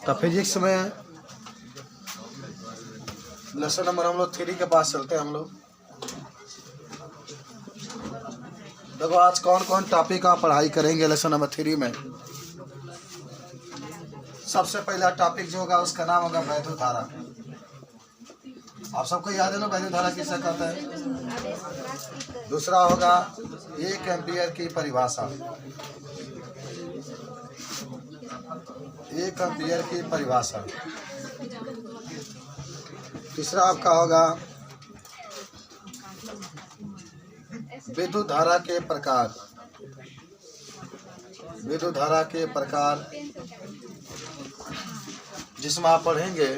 तो फिजिक्स में lesson number हम लोग 3 के पास चलते हैं हम लोग। देखो आज कौन कौन टॉपिक आप पढ़ाई करेंगे लेसन नंबर 3 में। सबसे पहला टॉपिक जो होगा उसका नाम होगा वैद्युत धारा। आप सबको याद है ना वैद्युत धारा किसे कहते हैं। दूसरा होगा 1 एम्पीयर की परिभाषा। 1 एम्पीयर की परिभाषा। तीसरा आपका होगा विद्युत धारा के प्रकार। विद्युत धारा के प्रकार जिसमें आप पढ़ेंगे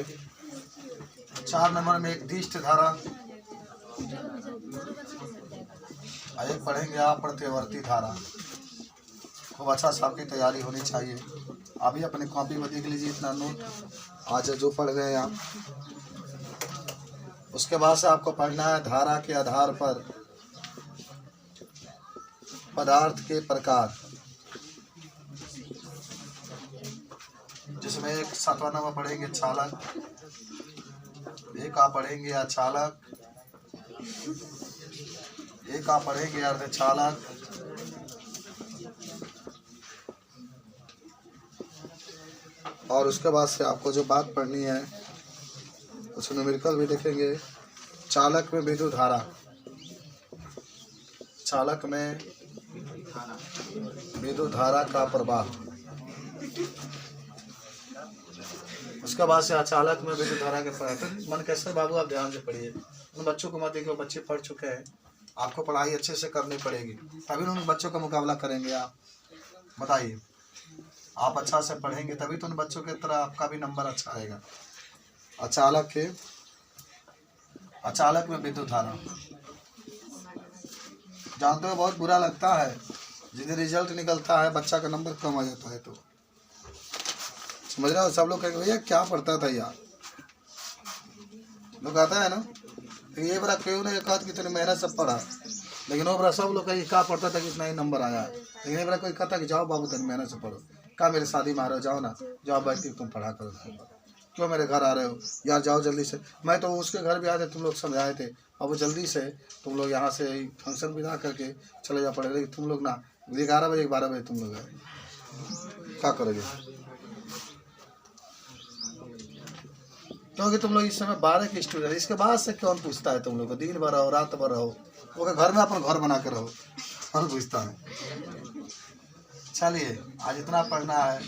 4 नंबर में एक दिष्ट धारा, और एक पढ़ेंगे आप प्रतिवर्ती धारा। खूब अच्छा से आपकी तैयारी होनी चाहिए। अभी अपने कॉपी में देख लीजिए इतना नोट आज जो पढ़ गए आप। उसके बाद से आपको पढ़ना है धारा के आधार पर पदार्थ के प्रकार, जिसमें एक 7वां नंबर पढ़ेंगे चालक, एक आप पढ़ेंगे अचालक, एक आप पढ़ेंगे अर्धचालक, और उसके बाद से आपको जो बात पढ़नी है उसमें न्यूमेरिकल भी देखेंगे। चालक में विद्युत धारा, चालक में विद्युत धारा का प्रवाह। उसके बाद से अचालक में विद्युत धारा के प्रवाह। मन कैसे बाबू आप ध्यान से पढ़िए, उन बच्चों को मत देखिए, बच्चे पढ़ चुके हैं। आपको पढ़ाई अच्छे से करनी पड़ेगी तभी उन बच्चों का मुकाबला करेंगे आप। बताइए, आप अच्छा से पढ़ेंगे तभी तो उन बच्चों की तरह आपका भी नंबर अच्छा आएगा। अचालक में विद्युत धारा जानते हो बहुत बुरा लगता है जिस रिजल्ट निकलता है बच्चा का नंबर कम आ जाता है। तो समझ रहे हो, सब लोग कहेंगे भैया क्या पढ़ता था यार, लोग आता है ना। तो ये बड़ा क्यों नहीं कहा कि इतनी मेहनत से पढ़ा, लेकिन वो बड़ा सब लोग कहीं क्या पढ़ता था कि इतना ही नंबर आया है। लेकिन ये बड़ा कोई कहता कि जाओ बाबू तनी मेहनत से पढ़ो, क्या मेरे शादी में आ रहे हो, जाओ ना, जाओ बैठ के तुम पढ़ा करो, क्यों मेरे घर आ रहे हो यार, जाओ जल्दी से। मैं तो उसके घर भी आए थे, तुम लोग समझाए थे, अब वो जल्दी से तुम लोग यहाँ से फंक्शन विदा करके चले जा पड़े। लेकिन तुम लोग ना 11 बजे 12 बजे तुम लोग है, क्या करोगे, क्योंकि तुम लोग इस समय 12 के स्टूडेंट। इसके बाद से कौन पूछता है तुम लोग को, दिन भर रहो रात भर रहो, वो घर में अपन घर बना कर रहो, कौन पूछता है। चलिए आज इतना पढ़ना है।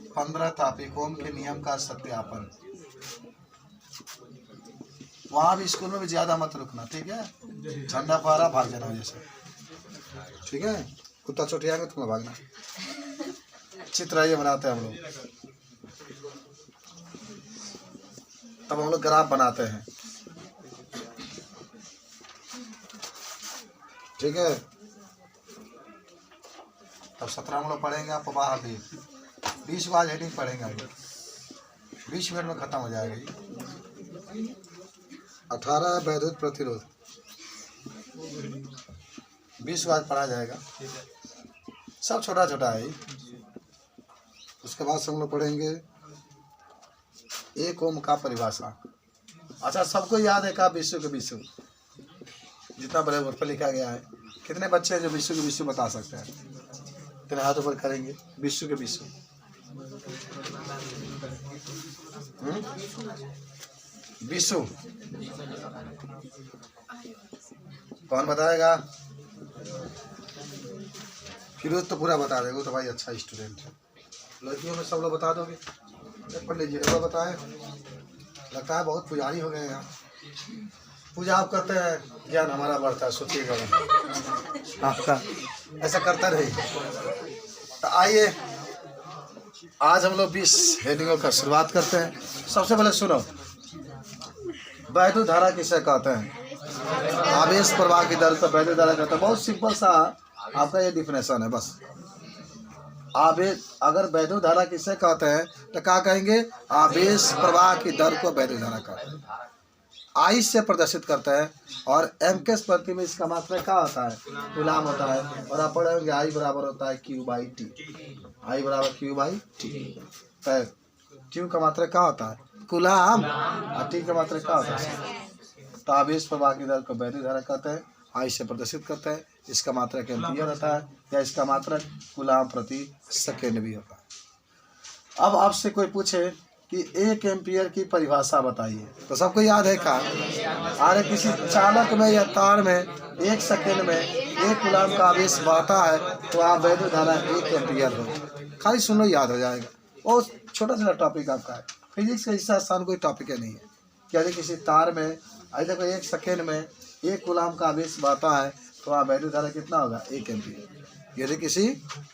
15 टॉपिक ओम के नियम का सत्यापन। वहाँ भी स्कूल में भी ज़्यादा मत रुकना, ठीक है। झंडा फहरा भाग जाना जैसे, ठीक है। कुत्ता चोटिया में तुम्हें भागना। चित्र ये बनाते हैं हम लोग, तब हम लोग ग्राफ बनाते हैं, ठीक है। तब 17 हम लोग पढ़ेंगे। आप बाहर भी 20 बार हेडिंग पढ़ेंगे हम लोग, 20 मिनट में खत्म हो जाएगी। 18 वैद्युत प्रतिरोध 20 बार पढ़ा जाएगा, सब छोटा छोटा है। उसके बाद से हम लोग पढ़ेंगे 1 ओम का परिभाषा। अच्छा सबको याद है का विश्व के विश्व, जितना बड़े बोर्ड पर लिखा गया है। कितने बच्चे हैं जो विश्व के विश्व बता सकते हैं, इतने हाथ ऊपर करेंगे। विश्व के विश्व विश्व कौन बताएगा। फिरोज तो पूरा बता देगा, तो भाई अच्छा स्टूडेंट है। लड़कियों में सब लोग बता दोगे, पढ़ लीजिए। वो बताए, लगता है बहुत पुजारी हो गए यहाँ। पूजा आप करते हैं, ज्ञान हमारा बढ़ता है, सोचिएगा आपका ऐसा करता रहे। तो आइए आज हम लोग 20 हेडिंगों का शुरुआत करते हैं। सबसे पहले सुनो, वैद्युत धारा किसे कहते हैं। आवेश प्रवाह की दर को वैद्युत धारा कहते हैं। बहुत सिंपल सा आपका ये डिफिनेशन है बस। आवेश, अगर वैद्युत धारा किसे कहते हैं तो क्या कहेंगे, आवेश प्रवाह की दर को वैद्युत धारा कहते हैं। आई से प्रदर्शित करता है, और एम के प्रति में इसका मात्रा क्या होता है, गुलाम होता है। और आप पढ़ेंगे आई बराबर होता है Q/T। आई बराबर क्यू बाई टी। तो क्यू का मात्रक क्या होता है? कूलाम। और टी का मात्रक क्या होता है? तो आवेश प्रवाह की दर को वैद्युत धारा कहते हैं, आई से प्रदर्शित करते हैं। इसका मात्रक एम्पियर होता है या इसका मात्रक कूलाम प्रति सेकेंड भी होता है। अब आपसे कोई पूछे कि 1 एम्पियर की परिभाषा बताइए, तो सबको याद है का? अरे किसी चालक में या तार में 1 सेकेंड में 1 कूलाम का आवेश बहता है तो आप वैद्युत धारा 1 एम्पियर हो। खाली सुनो, याद हो जाएगा। और छोटा सा टॉपिक आपका है, फिजिक्स का हिस्सा आसान कोई टॉपिक है नहीं है। कि यदि किसी तार में अभी देखो 1 सेकेंड में 1 कूलाम का आवेश बहता है तो वहाँ वैद्युत धारा कितना होगा? 1 एम्पियर। यदि किसी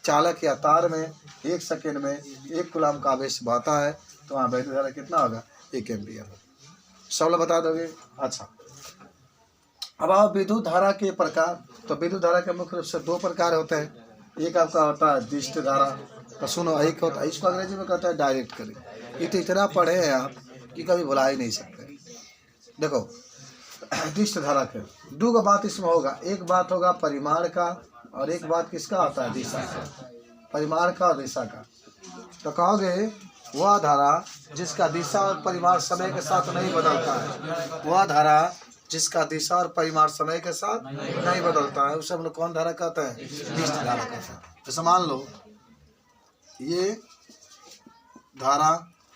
चालक या तार में 1 सेकेंड में 1 कूलाम का आवेश बहता है तो वहाँ वैद्युत धारा कितना होगा? 1 एम्पियर होगा। सब लोग बता दोगे? अच्छा, अब आओ विद्युत धारा के प्रकार। तो विद्युत धारा के मुख्य रूप से 2 प्रकार होते हैं। एक आपका होता है दिष्ट धारा। तो सुनो, एक होता है, इसको अंग्रेजी में कहता है डायरेक्ट करंट। ये तो इतना पढ़े हैं आप कि कभी भुला ही नहीं सकते। देखो दिष्ट धारा के 2 बात इसमें होगा। एक बात होगा परिमाण का और एक बात किसका होता है? दिशा का। परिमाण का और दिशा का। तो कहोगे वह धारा जिसका दिशा और परिमाण समय के साथ नहीं बदलता है, वह धारा जिसका दिशा और परिमाण समय के साथ नहीं बदलता है, उसे हम लोग कौन धारा कहते हैं? दिष्ट धारा कहते हैं। जैसे मान लो ये धारा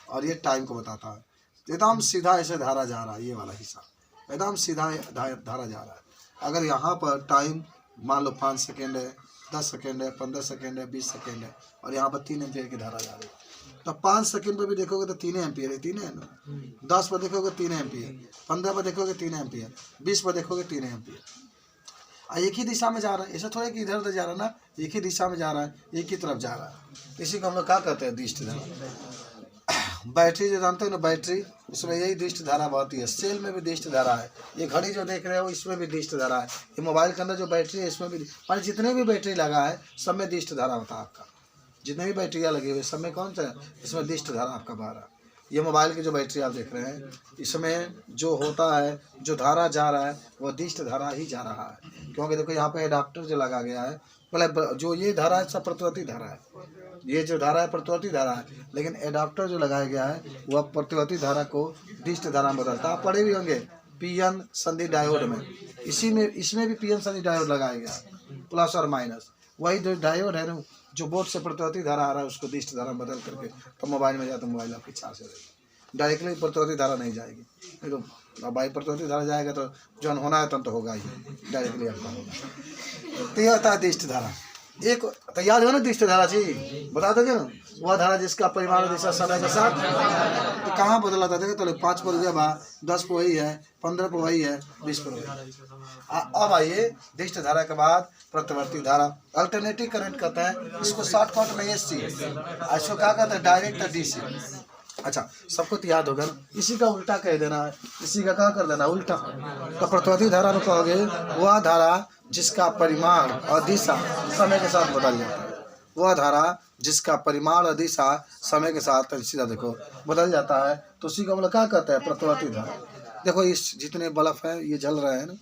और ये टाइम को बताता है। एकदम सीधा ऐसे धारा जा रहा है, ये वाला हिस्सा एकदम सीधा धारा जा रहा है। अगर यहाँ पर टाइम मान लो 5 सेकेंड है, 10 सेकेंड है, 15 सेकेंड है, 20 सेकेंड है और यहाँ पर 3 एम्पियर की धारा जा रही है, तो 5 सेकेंड पर भी देखोगे तो 3 एम्पियर है, 3 है ना। 10 पर देखोगे 3 एम्पियर, 15 पर देखोगे 3 एम्पियर, 20 पर देखोगे 3 एम्पियर। एक ही दिशा में जा रहा है, ऐसा थोड़ा कि इधर उधर जा रहा है ना, एक ही दिशा में जा रहा है, एक ही तरफ जा रहा है। इसी को हम लोग क्या कहते हैं? दिष्ट धारा। बैटरी जो जानते हो ना, बैटरी, उसमें यही दिष्ट धारा बहती है। सेल में भी दिष्ट धारा है। ये घड़ी जो देख रहे हो इसमें भी दिष्ट धारा है। ये मोबाइल के अंदर जो बैटरी है इसमें भी, मान जितने भी बैटरी लगा है सब में दिष्ट धारा होता है आपका। जितने भी बैटरियाँ लगी हुई सब में कौन सा? इसमें दिष्ट धारा आपका बह रहा है। ये मोबाइल की जो बैटरी आप देख रहे हैं इसमें जो होता है, जो धारा जा रहा है वो दिष्ट धारा ही जा रहा है। क्योंकि देखो यहाँ पे एडाप्टर जो लगा गया है, मतलब जो ये धारा है सब प्रतिवर्ती धारा है। ये जो धारा है प्रतिवर्ती धारा है, लेकिन एडाप्टर जो लगाया गया है वह प्रतिवर्ती धारा को दिष्ट धारा में बदलता है। आप पढ़े भी होंगे पीएन संधि डायोड में, इसमें भी पीएन संधि डायोड लगाया गया है, प्लस और माइनस। वही जो डायोड है ना, जो बोर्ड से प्रतिवर्ती धारा आ रहा है उसको दिष्ट धारा में बदल करके तो मोबाइल में जाए तो मोबाइल आपकी चार्ज हो जाएगी। डायरेक्टली प्रतिवर्ती धारा नहीं जाएगी, नहीं तो बाई प्रतिवर्ती धारा जाएगा तो जो होना है तो होगा ही, डायरेक्टली आपका होगा। तो यह होता है दिष्ट धारा। एक तो याद हो ना दिष्ट धारा जी, बता दोगे ना? वह धारा जिसका परिमाण दिशा समय के साथ तो कहाँ बदला था? देखो तो 5 पर हुआ, 10 पर वही है, 15 पर वही है, 20 पर वही है। अब आइए दिष्ट धारा के बाद प्रतिवर्ती धारा, अल्टरनेटिव करंट कहते हैं इसको। शॉर्टकट में एसी, इसको क्या कहते हैं? Direct DC. अच्छा, सबको तो याद होगा ना। इसी का उल्टा कह देना है, इसी का क्या कर देना? उल्टा। तो प्रतिवर्ती धारा में कहोगे वह धारा जिसका परिमाण और दिशा समय के साथ बदल जाता है। वह धारा जिसका परिमाण और दिशा समय के साथ सीधा देखो बदल जाता है, तो उसी को हम लोग क्या कहते हैं? प्रतिवर्ती धारा। देखो इस जितने बल्ब है ये जल रहे हैं ना,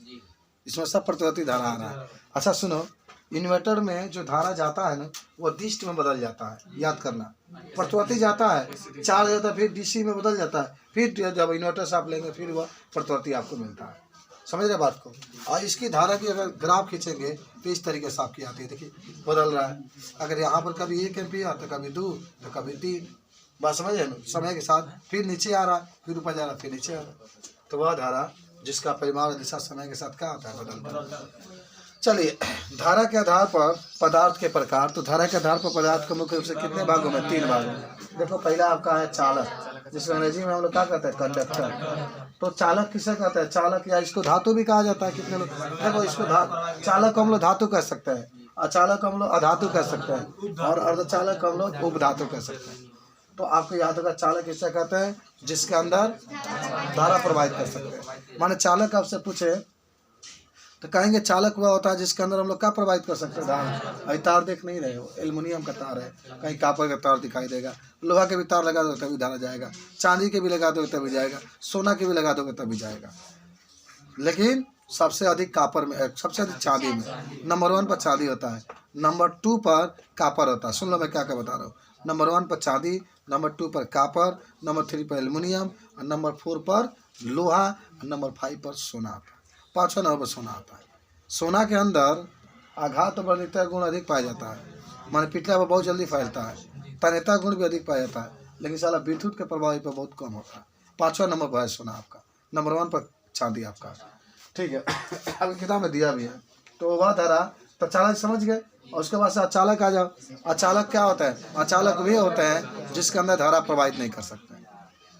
इसमें सब प्रतिवर्ती धारा आ रहा है। अच्छा सुनो, इन्वर्टर में जो धारा जाता है ना वो दिष्ट में बदल जाता है, याद करना। प्रतिवर्ती जाता है, चार्ज जाता है, फिर डीसी में बदल जाता है, फिर जब इन्वर्टर से आप लेंगे फिर वह प्रतिवर्ती आपको मिलता है। समझ रहे बात को? और इसकी धारा की अगर ग्राफ खींचेंगे तो इस तरीके से आपकी आती है। देखिए बदल रहा है, अगर यहाँ पर कभी 1 एम्पियर तो कभी 2 तो कभी 3, बात समझ रहे ना? समय के साथ फिर नीचे आ रहा है, फिर ऊपर जा रहा है, फिर नीचे आ रहा है। तो वह धारा जिसका परिमाण दिशा समय के साथ क्या होता है? बदलता है। चलिए, धारा के आधार पर पदार्थ के प्रकार। तो धारा के आधार पर पदार्थ को मुख्य रूप से कितने भागों में? 3 भागों में। देखो पहला आपका है चालक, जिसको अंग्रेजी में हम लोग क्या कहते हैं? कंडक्टर। तो चालक किसे कहते हैं? चालक, या इसको धातु भी कहा जाता है। कितने लोग देखो इसको चालक को हम लोग धातु कह सकते हैं, अचालक हम लोग अधातु कह सकते हैं, और अर्धचालक हम लोग उपधातु कह सकते हैं। तो आपको याद होगा चालक किसे कहते हैं? जिसके अंदर धारा प्रवाहित कर सकते हैं। माने चालक आपसे पूछे तो कहेंगे चालक वह होता है जिसके अंदर हम लोग क्या प्रवाहित कर सकते हैं? धारा। अभी तार देख नहीं रहे हो, एल्युमिनियम का तार है, कहीं कॉपर का तार दिखाई देगा, लोहा के भी तार लगा दो तभी धारा जाएगा, चांदी के भी लगा दो तभी जाएगा, सोना के भी लगा दोगे तभी जाएगा। लेकिन सबसे अधिक कापर में, सबसे अधिक चांदी में। नंबर 1 पर चांदी होता है, नंबर 2 पर कापर होता है। सुन लो मैं क्या क्या बता रहा हूँ। नंबर 1 पर चांदी, नंबर 2 पर कापर, नंबर 3 पर एल्युमिनियम, और नंबर 4 पर लोहा, और नंबर 5 पर सोना आता है। 5वां नंबर पर सोना आता है। सोना के अंदर आघात और वरीयता गुण अधिक पाया जाता है, माने पिटला पर बहुत जल्दी फैलता है, तन्यता गुण भी अधिक पाया जाता है, लेकिन साला विद्युत के प्रभाव पर बहुत कम होता है। 5वां नंबर पर है सोना आपका, नंबर 1 पर चांदी आपका। ठीक है, अभी किताब में दिया भी है। तो वह धारा तो चालक समझ गए। और उसके बाद से अचालक आ जाओ। अचालक क्या होता है? अचालक वे होते हैं जिसके अंदर धारा प्रवाहित नहीं कर सकते हैं।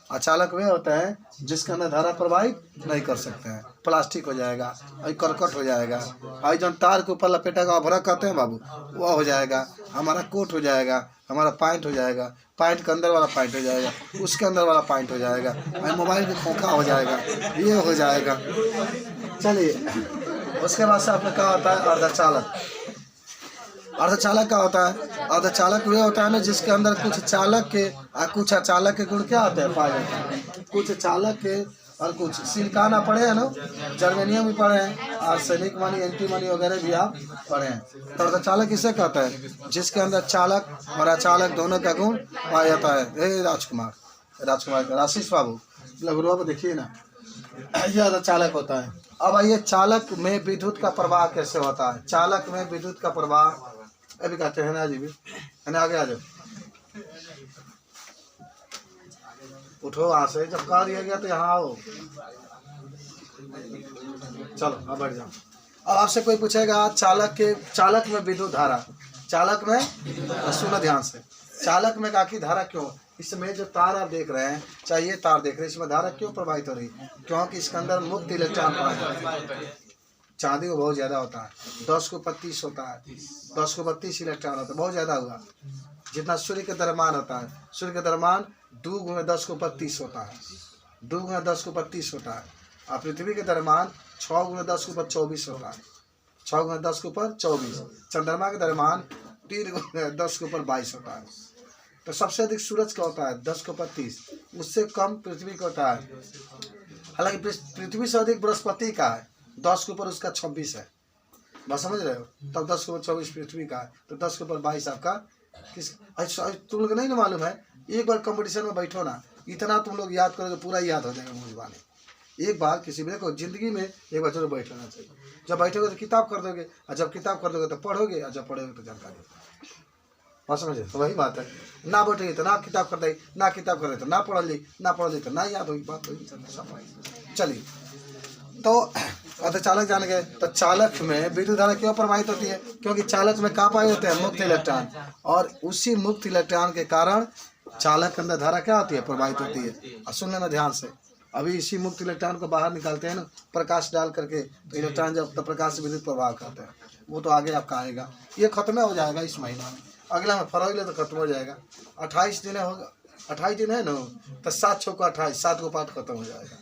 अचालक वे होते हैं जिसके अंदर धारा प्रवाहित नहीं कर सकते हैं। प्लास्टिक हो जाएगा, और करकट हो जाएगा, और जो तार के ऊपर लपेटा का अभरक कहते हैं बाबू, वह हो जाएगा। हमारा कोट हो जाएगा, हमारा पैंट हो जाएगा, पैंट के अंदर वाला पैंट हो जाएगा, उसके अंदर वाला पैंट हो जाएगा, और मोबाइल का खोखा हो जाएगा, ये हो जाएगा। चलिए, उसके बाद से आपने कहा होता है अर्धचालक। अर्धचालक क्या होता है? अर्धचालक वे होता है ना जिसके अंदर कुछ चालक के और कुछ अचालक के गुण क्या होते हैं, पाए जाते हैं। कुछ चालक के और कुछ सिलिकॉन आप पढ़े हैं ना, जर्मेनियम भी पढ़े हैं, आर्सेनिक मनी, एंटीमनी वगैरह भी आप पढ़े हैं। तो अर्धचालक किसे कहता है? जिसके अंदर चालक और अचालक दोनों का गुण पाया जाता है। हे राजकुमार, राजकुमार आशीष बाबू लघुरुआ को देखिए ना, यह अर्धचालक होता है। अब आइए, चालक में विद्युत का प्रवाह कैसे होता है? चालक में विद्युत का प्रवाह अभी कहते हैं ना जी भी है ना, आगे आ जाओ, उठो वहां से, जब कहा दिया गया तो यहाँ आओ। चलो अब बैठ जाओ। अब आपसे कोई पूछेगा चालक में विद्युत धारा, चालक में, सुनो ध्यान से, चालक में काकी धारा क्यों? इसमें जो तार आप देख रहे हैं, चाहे ये तार देख रहे हैं, इसमें धारा क्यों प्रवाहित हो रही? क्योंकि इसके अंदर मुक्त इलेक्ट्रॉन पाए जाते हैं। चांदी को बहुत ज़्यादा होता है, 10 को 32 होता है, 10 को 32 इलेक्ट्रॉन होता है, बहुत ज़्यादा हुआ। जितना सूर्य के द्रव्यमान होता है, सूर्य का द्रव्यमान 2 × 10 को 32 होता है, 2 × 10 को 32 होता है। और पृथ्वी के द्रव्यमान 6 × 10 के ऊपर 24 होता है, 6 × 10 के ऊपर 24। चंद्रमा के द्रव्यमान 3 × 10 के ऊपर 22 होता है। तो सबसे अधिक सूरज का होता है 10 को 32, उससे कम पृथ्वी का होता है। हालांकि पृथ्वी से अधिक बृहस्पति का है, 10 के ऊपर उसका 26 है, बस समझ रहे हो? तब 10 के ऊपर 24 पृथ्वी का है, तो 10 के ऊपर 22 आपका किस? तुम लोग नहीं ना मालूम है? एक बार कंपटीशन में बैठो ना, इतना तुम लोग याद करोगे, पूरा याद हो जाएगा मुझबानी। एक बार किसी भी को जिंदगी में एक बार जरूर बैठना चाहिए। जब बैठोगे तो किताब कर दोगे, और जब किताब कर दोगे तो पढ़ोगे, और जब पढ़ोगे तो जानकारी होगी। बात समझे? तो वही बात है, ना बैठेगी तो ना किताब कर देगी, ना किताब कर तो ना पढ़ ली तो ना याद होगी। बात होगी। चलिए, तो अर्धचालक जान गए। तो चालक में विद्युत धारा क्यों प्रवाहित होती है? क्योंकि चालक में क्या पाए होते हैं? मुक्त इलेक्ट्रॉन, और उसी मुक्त इलेक्ट्रॉन के कारण चालक के अंदर धारा क्या होती है? प्रवाहित होती है। और सुन लेना ध्यान से, अभी इसी मुक्त इलेक्ट्रॉन को बाहर निकालते हैं ना, प्रकाश डाल करके, तो इलेक्ट्रॉन जब तो प्रकाश से विद्युत प्रवाह करते हैं, वो तो आगे आपका आएगा। ये खत्म हो जाएगा इस महीना में, अगला में फरवरी तो खत्म हो जाएगा। 28 दिन होगा, 28 दिन है ना, तो 7 6 को 28, 7 को पाठ खत्म हो जाएगा।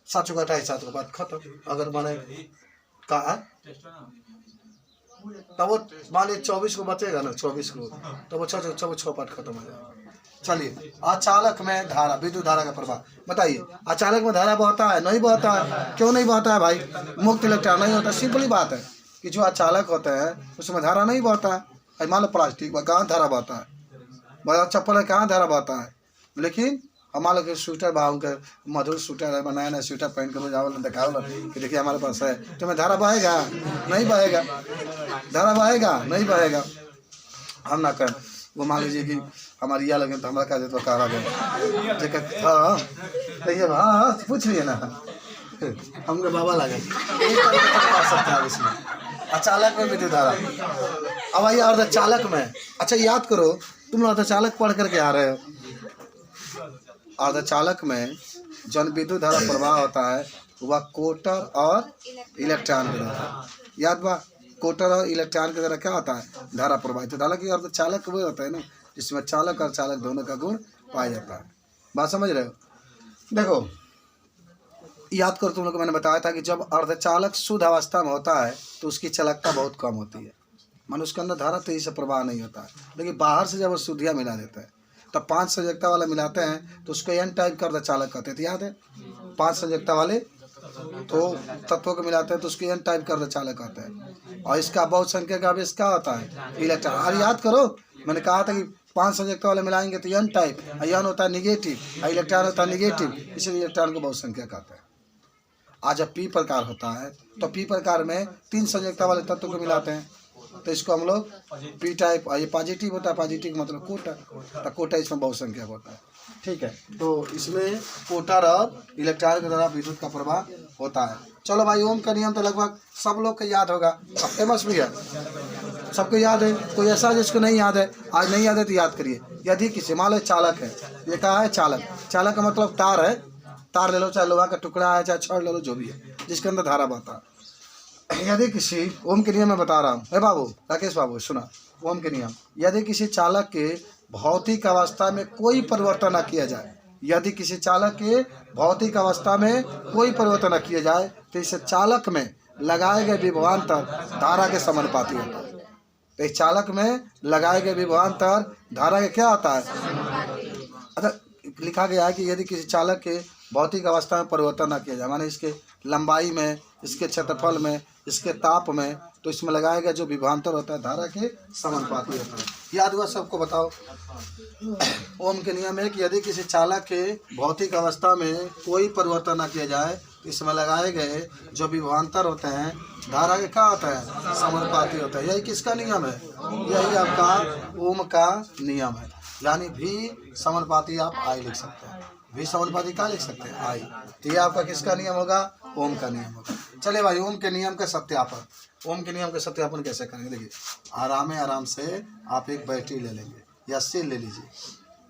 7 को 28, 7 को पाठ खत्म। अगर माने कहा तब वो मान लीजिए 24 को बचेगा ना, 24 को, तो वो 6 पाठ खत्म हो जाएगा। चलिए, अचालक में धारा, विद्युत धारा का प्रभाव बताइए। अचालक में धारा बहता है? नहीं बहता है। क्यों नहीं बहता है भाई? मुक्त इलेक्ट्रॉन नहीं होता। सिंपली बात है कि जो अचालक होता है उसमें धारा नहीं बहता है। मान लो प्लास्टिक में कहाँ धारा बहता है? बड़ा चप्पल है, कहाँ धारा बहता है? लेकिन हमारे लोग स्वेटर बाहू कर, मधुर स्वेटर है, बनाया ना स्वेटर पहन कर जाओ, दिखाओ कि देखिए हमारे पास है, तो मैं धारा बहेगा? नहीं बहेगा। धारा बहेगा? नहीं बहेगा। हम ना कर वो मान लीजिए कि हमारी या लगे तो हमारा क्या देते कहा गए। हाँ देखिए, हाँ पूछ लिए ना, हमको बाबा लगे सकता है इसमें। अचालक में विद्युत धारा। अब आइए अर्धचालक में। अच्छा याद करो, तुम लोग अर्धचालक पढ़ करके आ रहे हो। अर्धचालक में जन विद्युत धारा प्रवाह होता है वह कोटर और इलेक्ट्रॉन के द्वारा। याद बा? कोटर और इलेक्ट्रॉन के द्वारा क्या होता है? धारा प्रवाहित होता है। हालांकि अर्धचालक वो होता है ना जिसमें चालक और चालक दोनों का गुण पाया जाता है। बात समझ रहे हो? देखो याद करो, तुम लोग को मैंने बताया था कि जब अर्धचालक शुद्ध अवस्था में होता है तो उसकी चालकता बहुत कम होती है, मानो उसके अंदर धारा तेजी से प्रवाह नहीं होता है। लेकिन बाहर से जब वो शुद्धियाँ मिला देता है, तब 5 संयोजकता वाला मिलाते हैं तो उसको एन टाइप का अर्धचालक कहते थे। याद है? 5 संयोजकता वाले तो तत्वों को मिलाते हैं तो उसको एन टाइप का चालक आता है। और इसका बहुसंख्यक आवेश क्या होता है? इलेक्ट्रॉन। और याद करो, मैंने कहा था कि 5 संयोजकता वाले मिलाएंगे तो एन टाइप, एन होता है निगेटिव, इलेक्ट्रॉन होता है निगेटिव, इसलिए इलेक्ट्रॉन को बहुसंख्यक आता है। आज जब पी प्रकार होता है तो पी प्रकार में 3 संयोजकता वाले तत्व को मिलाते हैं तो इसको हम लोग पी टाइप, ये पॉजिटिव होता है, पॉजिटिव का मतलब कोटा, तो कोटा इसमें बहुसंख्यक होता है। ठीक है, तो इसमें कोटर और इलेक्ट्रॉन के द्वारा विद्युत का प्रवाह होता है। चलो भाई, ओम का नियम तो लगभग सब लोग को याद होगा, फेमस भी है, सबको याद है। कोई ऐसा जिसको नहीं याद है, आज नहीं याद है तो याद करिए। यदि किसी मान लो चालक है, ये कहा है चालक, चालक का मतलब तार है, तार ले लो, चाहे लोहा का टुकड़ा है, चाहे छड़ ले लो, जो भी है जिसके अंदर धारा बहता है। यदि किसी, ओम के नियम में बता रहा हूँ, हे बाबू राकेश बाबू सुना, ओम के नियम, यदि किसी चालक के भौतिक अवस्था में कोई परिवर्तन न किया जाए, यदि किसी चालक के भौतिक अवस्था में कोई परिवर्तन न किया जाए तो इस चालक में लगाए गए विभवांतर धारा के समानुपाती होता है। तो इस चालक में लगाए गए विभवांतर धारा के क्या होता है? लिखा गया है कि यदि किसी चालक के भौतिक अवस्था में परिवर्तन न किया जाए, माने इसके लंबाई में, इसके क्षेत्रफल में, इसके ताप में, तो इसमें लगाया गया जो विभवांतर होता है धारा के समानुपाती होता है। याद हुआ सबको? बताओ। ओम के नियम है कि यदि किसी चालक के भौतिक अवस्था में कोई परिवर्तन न किया जाए तो इसमें लगाए गए जो विभवांतर होते हैं धारा के क्या होता है? समानुपाती होता है। यही किसका नियम है? यही आपका ओम का नियम है। यानी भी समानुपाती आप आई लिख सकते हैं, भी समानुपाती क्या लिख सकते हैं? आई। तो ये आपका किसका नियम होगा? ओम का नियम होगा। चलिए भाई, ओम के नियम का सत्यापन, ओम के नियम का सत्यापन कैसे करेंगे? देखिए, आराम से आप एक बैटरी ले लेंगे या सेल ले लीजिए,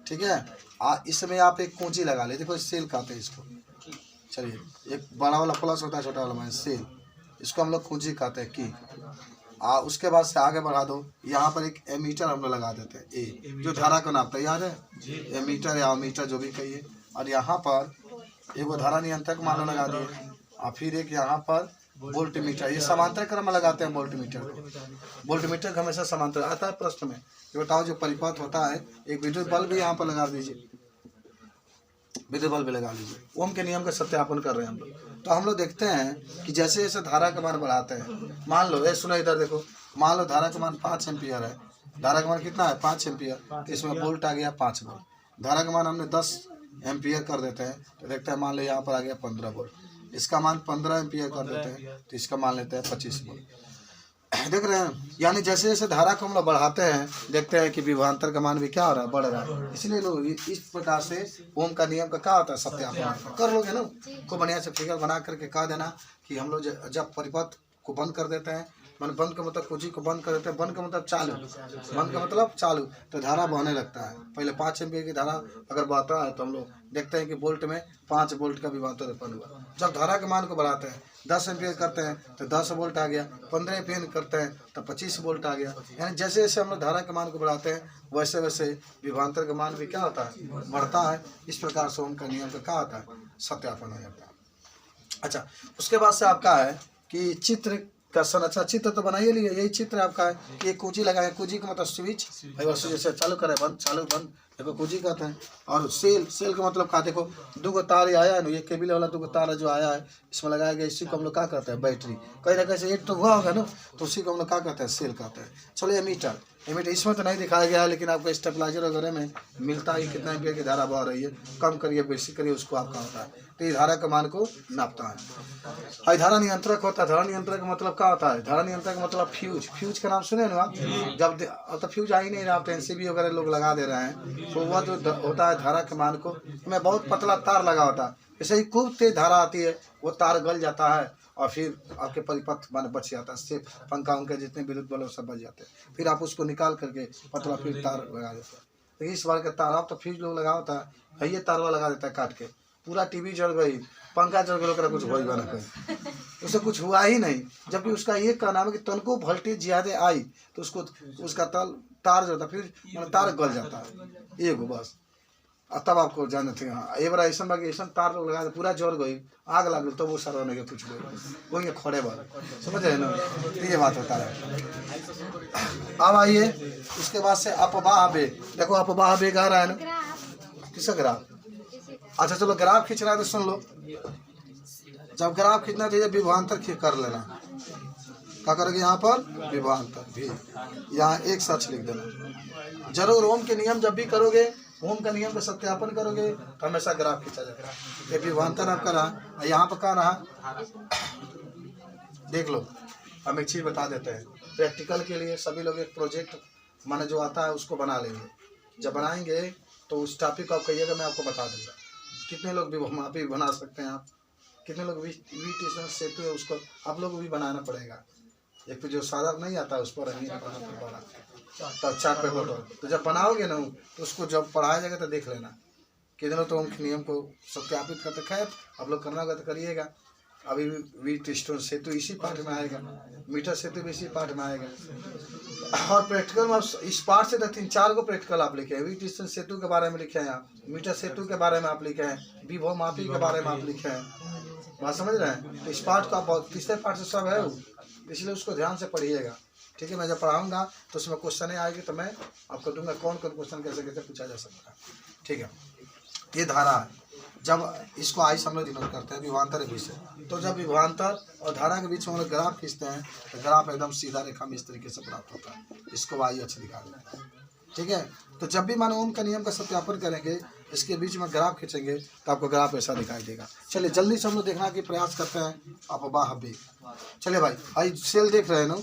ठीक है। इसमें आप एक कुंजी लगा लीजिए, देखो सेल कहते हैं इसको। चलिए, एक बड़ा वाला प्लस होता है, छोटा वाला माइनस, सेल, इसको हम लोग कुंजी कहते हैं की। उसके बाद से आगे बढ़ा दो, यहाँ पर एक एमीटर हम लोग लगा देते हैं, ए, जो धारा को नापता है, याद है? एमीटर या अमीटर जो भी कहिए। और यहाँ पर एक वो धारा नियंत्रक मान लो लगा दिए, और फिर एक यहाँ पर वोल्ट मीटर, ये समांतर क्रम में लगाते हैं वोल्ट मीटर को। वोल्ट मीटर का हमेशा समांतर आता है प्रश्न में। ये बताओ, जो परिपथ होता है, एक विद्युत बल्ब भी यहाँ पर लगा दीजिए, विद्युत बल्ब भी लगा लीजिए। ओम के नियम का सत्यापन कर रहे हैं हम लोग। तो हम लोग देखते हैं कि जैसे जैसे धारा का मान बढ़ाते हैं, मान लो, ये सुनो इधर देखो, मान लो धारा का मान 5 एम्पियर है, धारा का मान कितना है? 5 एम्पियर, तो इसमें वोल्ट आ गया 5 वोल्ट। धारा का मान हमने 10 एम्पियर कर देते हैं तो देखते हैं, मान लो यहाँ पर आ गया 15 वोल्ट। इसका मान 15 एम्पियर कर देते हैं तो इसका मान लेते हैं 25 वोल्ट। देख रहे हैं, यानी जैसे जैसे धारा को हम लोग बढ़ाते हैं देखते हैं कि विभवांतर का मान भी क्या हो रहा है? बढ़ रहा है। इसलिए लोग इस प्रकार से ओम का नियम का क्या होता है? सत्यापन कर लोगे ना, को बढ़िया से फिगर बना करके कह देना कि हम लोग जब परिपथ को बंद कर देते हैं, मन बंद का मतलब कुंजी को बंद कर देते हैं, बंद का मतलब चालू, बंद का मतलब चालू, तो धारा बहने लगता है। पहले 5 एम्पियर की धारा अगर बहता है तो हम लोग देखते हैं कि वोल्ट में 5 वोल्ट का विभवांतर उत्पन्न हुआ। जब धारा के मान को बढ़ाते हैं, 10 एम्पियर करते हैं तो 10 वोल्ट आ गया, 15 एम्पियर करते हैं तो 25 वोल्ट आ गया। यानी जैसे जैसे हम लोग धारा के मान को बढ़ाते हैं वैसे वैसे विभवांतर का मान भी क्या होता है? बढ़ता है। इस प्रकार से ओम का नियम का क्या होता है? सत्यापन हो जाता है। अच्छा, उसके बाद से आपका है कि चित्र का संरचना, चित्र तो बनाइए लिए, यही चित्र आपका है कि एक कुंजी लगाए, कुंजी का मतलब स्विच, जैसे चालू करे बंद, चालू बंद, देखो कुंजी कहते हैं। और सेल, सेल का मतलब क्या? देखो 2 तार आया है ना, ये केबल वाला 2 तार जो आया है इसमें लगाया गया, इसी को हम लोग क्या कहते हैं? बैटरी। कहीं ना कहीं से एक तो हुआ होगा ना, तो उसी को हम लोग क्या कहते हैं? सेल कहते हैं। चलो, एमीटर, एमीटर इसमें तो नहीं दिखाया गया है, लेकिन आपको स्टेबलाइजर वगैरह में मिलता है कितना एम्पियर की धारा बह रही है, कम करिए बेसी करिए, उसको आपका होता है। तो ये धारा का मान को नापता है। और धारा नियंत्रक होता है। धारा नियंत्रक का मतलब क्या होता है? धारा नियंत्रक का मतलब फ्यूज, फ्यूज का नाम सुने ना आप? जब तो फ्यूज आ ही नहीं रहा, आप एनसीबी वगैरह लोग लगा दे रहे हैं, तो वह जो होता है धारा के मान को, में बहुत पतला तार लगा होता है, जैसे ही खूब तेज धारा आती है वो तार गल जाता है और फिर आपके परिपथ माने बच जाता है, से पंखा उनके जितने विद्युत बल्ब सब बच जाते हैं। फिर आप उसको निकाल करके पतला फिर तार लगा देते हैं। तो इस बार का तार आप तो फ्यूज लोग लगा होता है, ये तार वाला लगा देता है काट के, पूरा टीवी जल गई, पंखा जल गया, कुछ हो ना कहीं, उसे कुछ हुआ ही नहीं। जबकि उसका ये का नाम है कि तनको वोल्टेज ज़्यादा आई तो उसको उसका तार जो होता है फिर तार गल जाता है, ये गो बस। तब आपको जाने थे, हाँ ये बार ऐसा बाकी ऐसा तार लोग लगा पूरा जोर गई, आग लग गई, तो वो सारा नहीं कुछ वही खड़े बार, समझ रहे ना? ये बात होता है। अब आइए उसके बाद से अपवाह बेग, देखो अपवाह बेग आ रहा है ना, किसका ग्राफ? अच्छा चलो ग्राफ खींच रहा है तो सुन लो। जब ग्राफ खींचना चाहिए विभवांतर कर लेना। क्या करोगे यहाँ पर? विभवांतर भी, यहाँ एक सच लिख देना। जरूर ओम के नियम जब भी करोगे, ओम का नियम का सत्यापन करोगे तो हमेशा ग्राफ खींचा जाएगा। ये विभवांतर आपका रहा, यहाँ पर क्या रहा देख लो। हम एक चीज़ बता देते हैं, प्रैक्टिकल के लिए सभी लोग एक प्रोजेक्ट माने जो आता है उसको बना लेंगे। जब बनाएंगे तो उस टॉपिक को आप कहिएगा, मैं आपको बता दूंगा। कितने लोग विभवमापी बना सकते हैं आप, कितने लोग वी टी सेतु है उसको आप लोग को भी बनाना पड़ेगा। एक तो जो सादा नहीं आता है उस पर रंगीन बनाना तब चार्ट पेपर पर, तो जब बनाओगे ना तो उसको जब पढ़ाया जाएगा तो देख लेना। कितने तो उनके नियम को सत्यापित करते, खैर आप लोग करना होगा तो करिएगा। अभी वीट स्टोन सेतु इसी पार्ट में आएगा, मीटर सेतु भी इसी पार्ट में आएगा। और प्रैक्टिकल में इस पार्ट से तो 3-4 को प्रैक्टिकल आप लिखे हैं। वीट स्टोन सेतु के बारे में लिखे हैं आप, मीटर सेतु के बारे में आप लिखे हैं, विभव मापी के बारे में आप लिखे हैं। बात समझ रहे हैं? तो इस पार्ट का बहुत तीसरे पार्ट से सब है वो, इसलिए उसको ध्यान से पढ़िएगा। ठीक है, मैं जब पढ़ाऊँगा तो उसमें क्वेश्चन आएगी तो मैं आपको दूंगा कौन कौन क्वेश्चन कैसे कैसे पूछा जा सकता है। ठीक है, ये धारा है। जब इसको आई हम लोग डिनोट करते हैं विभवांतर के बीच से, तो जब विभवांतर और धारा के बीच में हम लोग ग्राफ खींचते हैं तो ग्राफ एकदम सीधा रेखा में इस तरीके से प्राप्त होता है। इसको वाई अक्ष दिखा दें। ठीक है, तो जब भी मानो ओम का नियम का सत्यापन करेंगे, इसके बीच में ग्राफ खींचेंगे तो आपको ग्राफ ऐसा दिखाई देगा। चलिए जल्दी से हम लोग देखना की प्रयास करते हैं। आप वाह भी चलिए भाई सेल देख रहे हैं ना,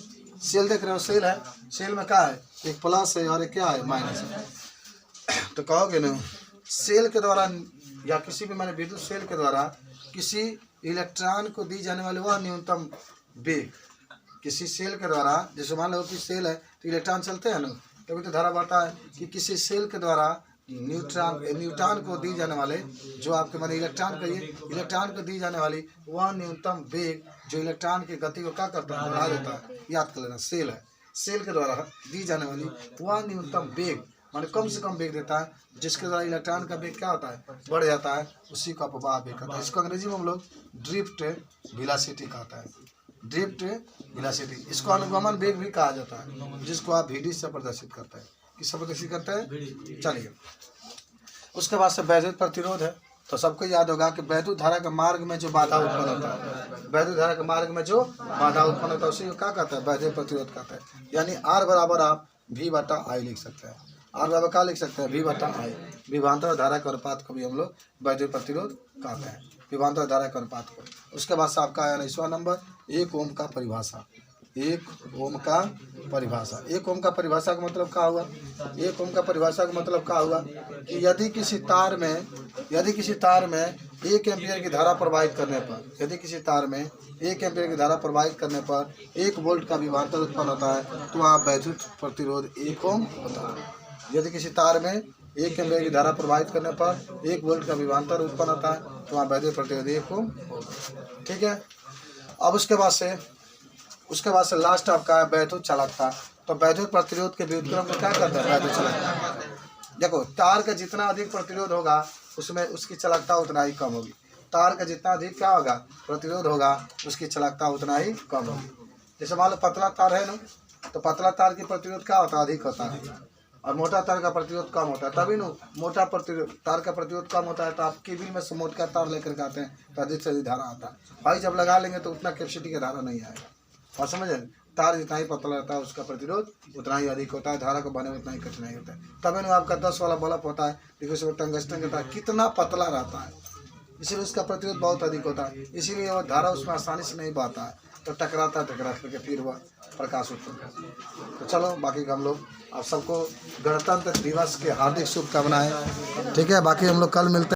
सेल देख रहे हो, सेल है, सेल में क्या है? एक प्लस है और एक क्या है? माइनस है। तो कहोगे ना सेल के द्वारा या किसी भी माने विद्युत सेल के द्वारा किसी इलेक्ट्रॉन को दी जाने वाली वह न्यूनतम वेग, किसी सेल के द्वारा, जैसे मान लो कि सेल है तो इलेक्ट्रॉन चलते हैं ना, तभी तो धारा बढ़ता है कि किसी सेल के द्वारा न्यूट्रॉन को दी जाने वाले, जो आपके माने इलेक्ट्रॉन कहिए, इलेक्ट्रॉन को दी जाने वाली वह न्यूनतम वेग जो इलेक्ट्रॉन की गति को क्या करता है? बढ़ा देता है। याद कर लेना, सेल है, सेल के द्वारा दी जाने वाली वह न्यूनतम वेग माने कम से कम वेग देता है, जिसके द्वारा इलेक्ट्रॉन का वेग क्या होता है? बढ़ जाता है, उसी को अपवाह वेग कहता है। इसको अंग्रेजी में हम लोग ड्रिफ्ट वेलोसिटी कहता है, ड्रिफ्ट वेलोसिटी। इसको अनुगमन वेग भी कहा जाता है, जिसको आप VD से प्रदर्शित करते हैं। किससे प्रदर्शित करते हैं? चलिए, उसके बाद से वैद्युत प्रतिरोध है। तो सबको याद होगा कि वैद्युत धारा के मार्ग में जो बाधा उत्पन्न होता है, वैद्युत धारा के मार्ग में जो बाधा उत्पन्न होता है उसी को क्या कहता है? वैद्युत प्रतिरोध कहता है। यानी R बराबर आप V/I लिख सकते हैं। R बराबर क्या लिख सकते हैं? V/I। विभवांतर धारा के अनुपात को भी हम लोग वैद्युत प्रतिरोध कहते हैं, विभवांतर धारा के अनुपात को। उसके बाद से आपका आया 19वां नंबर, 1 ओम का परिभाषा। 1 ओम का परिभाषा। 1 ओम का परिभाषा का मतलब क्या हुआ? 1 ओम का परिभाषा का मतलब क्या हुआ कि यदि किसी तार में 1 एम्पीयर की धारा प्रवाहित करने पर, यदि किसी तार में 1 एम्पीयर की धारा प्रवाहित करने पर 1 वोल्ट का विभवांतर उत्पन्न होता है तो वहाँ वैद्युत प्रतिरोध 1 ओम होता है। यदि किसी तार में 1 एम्पीयर की धारा प्रवाहित करने पर 1 वोल्ट का विभवांतर उत्पन्न होता है तो वहाँ वैद्युत प्रतिरोध 1 ओम होगा। ठीक है, अब उसके बाद से लास्ट आपका है वैद्युत चालकता। तो वैद्युत प्रतिरोध के व्युत्क्रम में क्या करते हैं? वैद्युत चालकता। देखो, तार का जितना अधिक प्रतिरोध होगा उसमें उसकी चालकता उतना ही कम होगी। तार का जितना अधिक क्या होगा? प्रतिरोध होगा, उसकी चालकता उतना ही कम होगी। जैसे मान लो पतला तार है ना, तो पतला तार की प्रतिरोध क्या होता है? अधिक होता है, और मोटा तार का प्रतिरोध कम होता है। तभी ना मोटा तार का प्रतिरोध कम होता है तो आप केबिल में से मोटा तार लेकर के आते हैं तो अधिक से अधिक धारा आता है। भाई जब लगा लेंगे तो उतना कैपेसिटी का धारा नहीं आएगा। और समझे, तार जितना ही पतला रहता है उसका प्रतिरोध उतना ही अधिक होता है, धारा को बने में उतना ही कठिनाई होता है। तभी ना आपका 10 वाला बल्ब होता है, देखिए उसमें टंगस्टन का तार कितना पतला रहता है, इसीलिए उसका प्रतिरोध बहुत अधिक होता है। इसीलिए वह धारा उसमें आसानी से नहीं बहता है, तो टकरा करके फिर वह प्रकाश उत्पन्न करता है। तो चलो, बाकी हम लोग आप सबको गणतंत्र दिवस के हार्दिक शुभकामनाएं। ठीक है, बाकी हम लोग कल मिलते हैं।